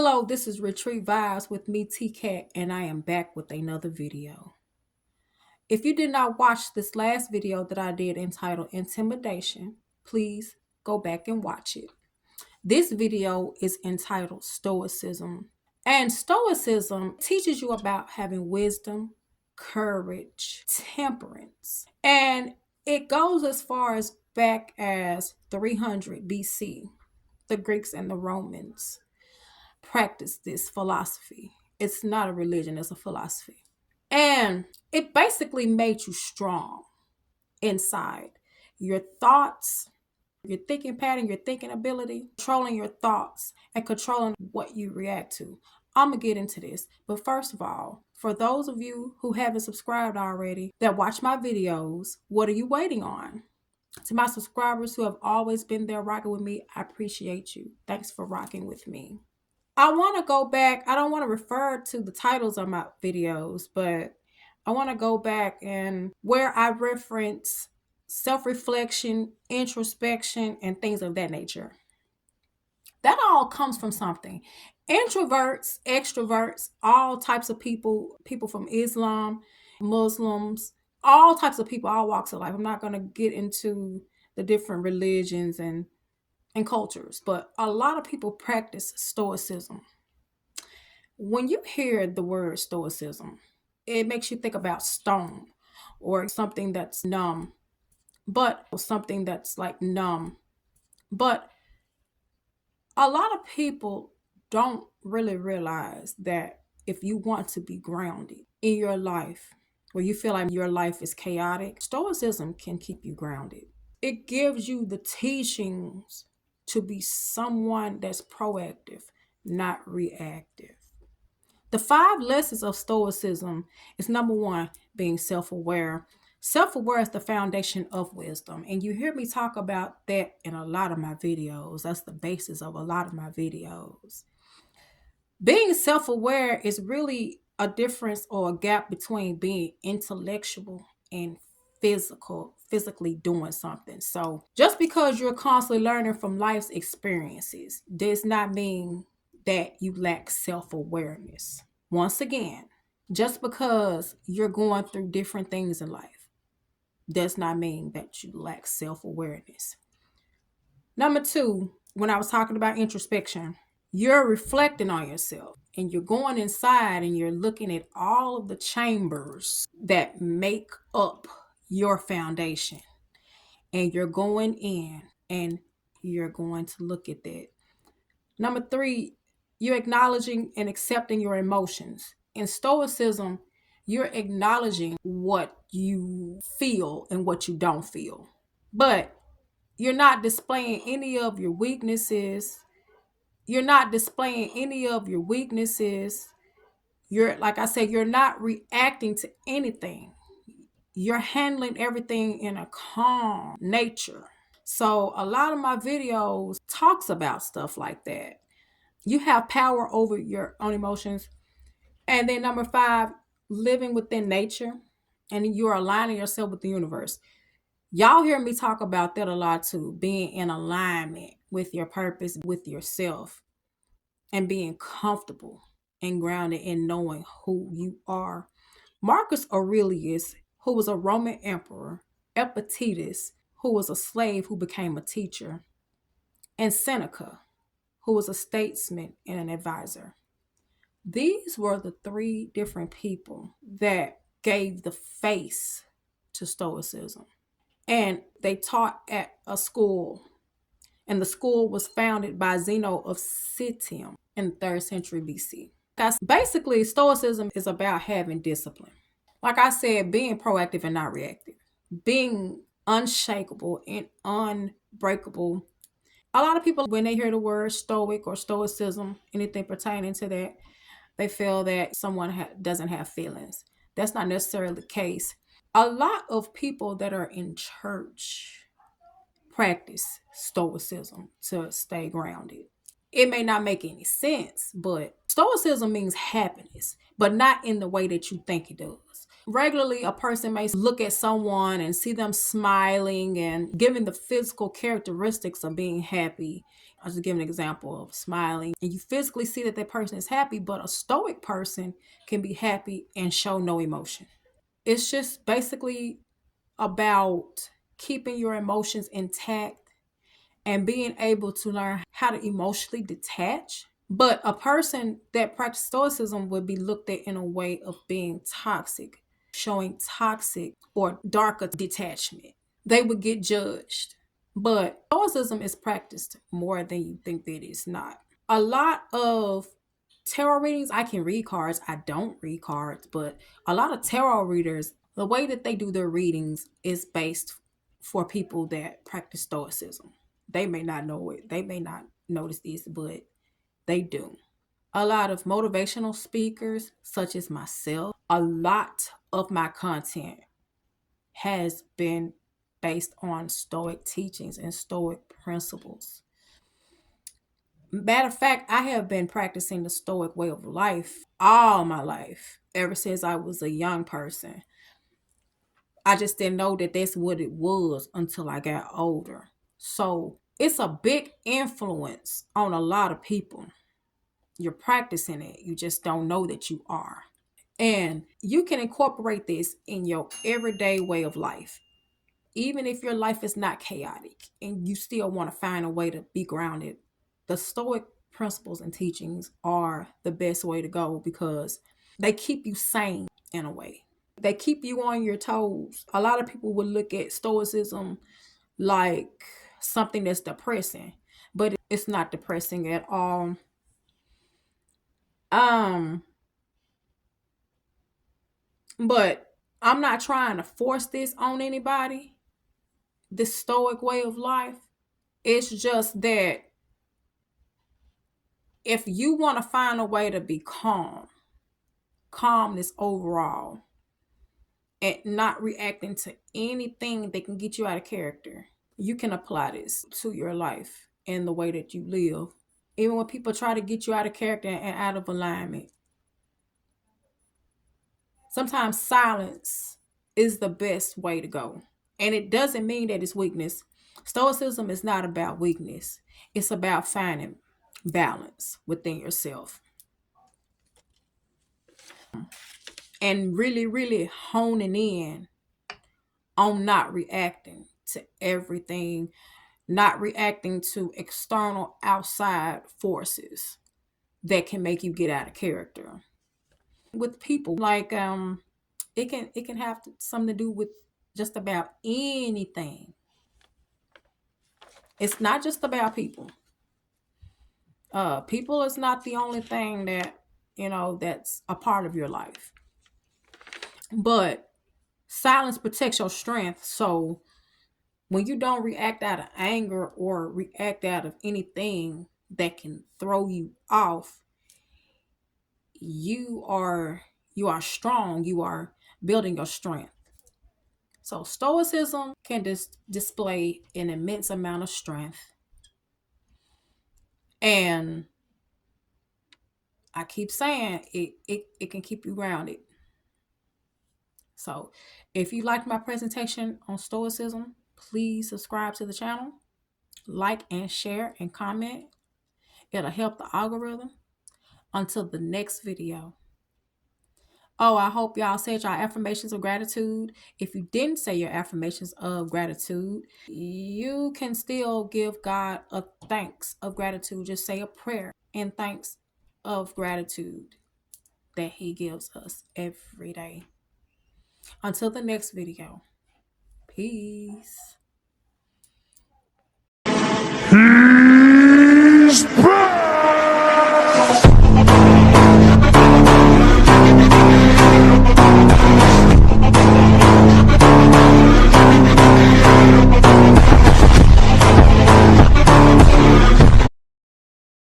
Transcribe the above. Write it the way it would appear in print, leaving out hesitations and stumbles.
Hello, this is Retreat Vibes with me, T-Cat, and I am back with another video. If you did not watch this last video that I did entitled Intimidation, please go back and watch it. This video is entitled Stoicism. And Stoicism teaches you about having wisdom, courage, temperance. And it goes as far as back as 300 BC. The Greeks and the Romans practiced this philosophy. It's not a religion, it's a philosophy. And it basically made you strong inside. Your thoughts, your thinking pattern, your thinking ability, controlling your thoughts and controlling what you react to. I'm going to get into this. But first of all, for those of you who haven't subscribed already that watch my videos, what are you waiting on? To my subscribers who have always been there rocking with me, I appreciate you. Thanks for rocking with me. I want to go back. I don't want to refer to the titles of my videos, but I want to go back and where I reference self-reflection, introspection, and things of that nature. That all comes from something. Introverts, extroverts, all types of people from Islam, Muslims, all types of people, all walks of life. I'm not going to get into the different religions and cultures, but a lot of people practice Stoicism. When you hear the word Stoicism, it makes you think about stone or something that's numb, but something that's like numb. But a lot of people don't really realize that if you want to be grounded in your life, where you feel like your life is chaotic, Stoicism can keep you grounded. It gives you the teachings to be someone that's proactive, not reactive. The 5 lessons of Stoicism is number 1, being self-aware. Self-aware is the foundation of wisdom. And you hear me talk about that in a lot of my videos. That's the basis of a lot of my videos. Being self-aware is really a difference or a gap between being intellectual and physically doing something. So just because you're constantly learning from life's experiences does not mean that you lack self-awareness. Once again, just because you're going through different things in life does not mean that you lack self-awareness. Number 2, when I was talking about introspection, you're reflecting on yourself and you're going inside and you're looking at all of the chambers that make up your foundation. And you're going in and you're going to look at that. Number 3, you're acknowledging and accepting your emotions. In Stoicism, you're acknowledging what you feel and what you don't feel. But you're not displaying any of your weaknesses. You're not displaying any of your weaknesses. Like I said, you're not reacting to anything. You're handling everything in a calm nature. So a lot of my videos talks about stuff like that. You have power over your own emotions. And then number 5, living within nature, and you're aligning yourself with the universe. Y'all hear me talk about that a lot too, being in alignment with your purpose, with yourself, and being comfortable and grounded in knowing who you are. Marcus Aurelius, who was a Roman emperor, Epictetus, who was a slave who became a teacher, and Seneca, who was a statesman and an advisor. These were the 3 different people that gave the face to Stoicism. And they taught at a school. And the school was founded by Zeno of Citium in the 3rd century BC. Basically, Stoicism is about having discipline. Like I said, being proactive and not reactive. Being unshakable and unbreakable. A lot of people, when they hear the word stoic or stoicism, anything pertaining to that, they feel that someone doesn't have feelings. That's not necessarily the case. A lot of people that are in church practice stoicism to stay grounded. It may not make any sense, but stoicism means happiness, but not in the way that you think it does. Regularly, a person may look at someone and see them smiling and giving the physical characteristics of being happy. I'll just give an example of smiling. And you physically see that person is happy, but a stoic person can be happy and show no emotion. It's just basically about keeping your emotions intact and being able to learn how to emotionally detach. But a person that practices stoicism would be looked at in a way of being toxic, showing toxic or darker detachment. They would get judged. But stoicism is practiced more than you think that it's not. A lot of tarot readings, I can read cards. I don't read cards, but a lot of tarot readers, the way that they do their readings is based for people that practice stoicism. They may not know it. They may not notice this, but they do. A lot of motivational speakers, such as myself, a lot of my content has been based on Stoic teachings and Stoic principles. Matter of fact, I have been practicing the Stoic way of life all my life, ever since I was a young person. I just didn't know that that's what it was until I got older. So it's a big influence on a lot of people. You're practicing it, you just don't know that you are. And you can incorporate this in your everyday way of life. Even if your life is not chaotic and you still want to find a way to be grounded, the Stoic principles and teachings are the best way to go because they keep you sane in a way. They keep you on your toes. A lot of people would look at Stoicism like something that's depressing, but it's not depressing at all. Um, but I'm not trying to force this on anybody, this Stoic way of life. It's just that if you want to find a way to be calmness overall, and not reacting to anything that can get you out of character, you can apply this to your life and the way that you live. Even when people try to get you out of character and out of alignment, sometimes silence is the best way to go. And it doesn't mean that it's weakness. Stoicism is not about weakness. It's about finding balance within yourself and really, really honing in on not reacting to everything, not reacting to external outside forces that can make you get out of character. With people, like it can have something to do with just about anything. It's not just about people. People is not the only thing that that's a part of your life. But silence protects your strength. So when you don't react out of anger or react out of anything that can throw you off, you are strong. You are building your strength. So stoicism can display an immense amount of strength. And I keep saying it can keep you grounded. So if you liked my presentation on stoicism, please subscribe to the channel, like and share and comment. It'll help the algorithm. Until the next video. Oh, I hope y'all said your affirmations of gratitude. If you didn't say your affirmations of gratitude, you can still give God a thanks of gratitude. Just say a prayer in thanks of gratitude that He gives us every day. Until the next video. Peace.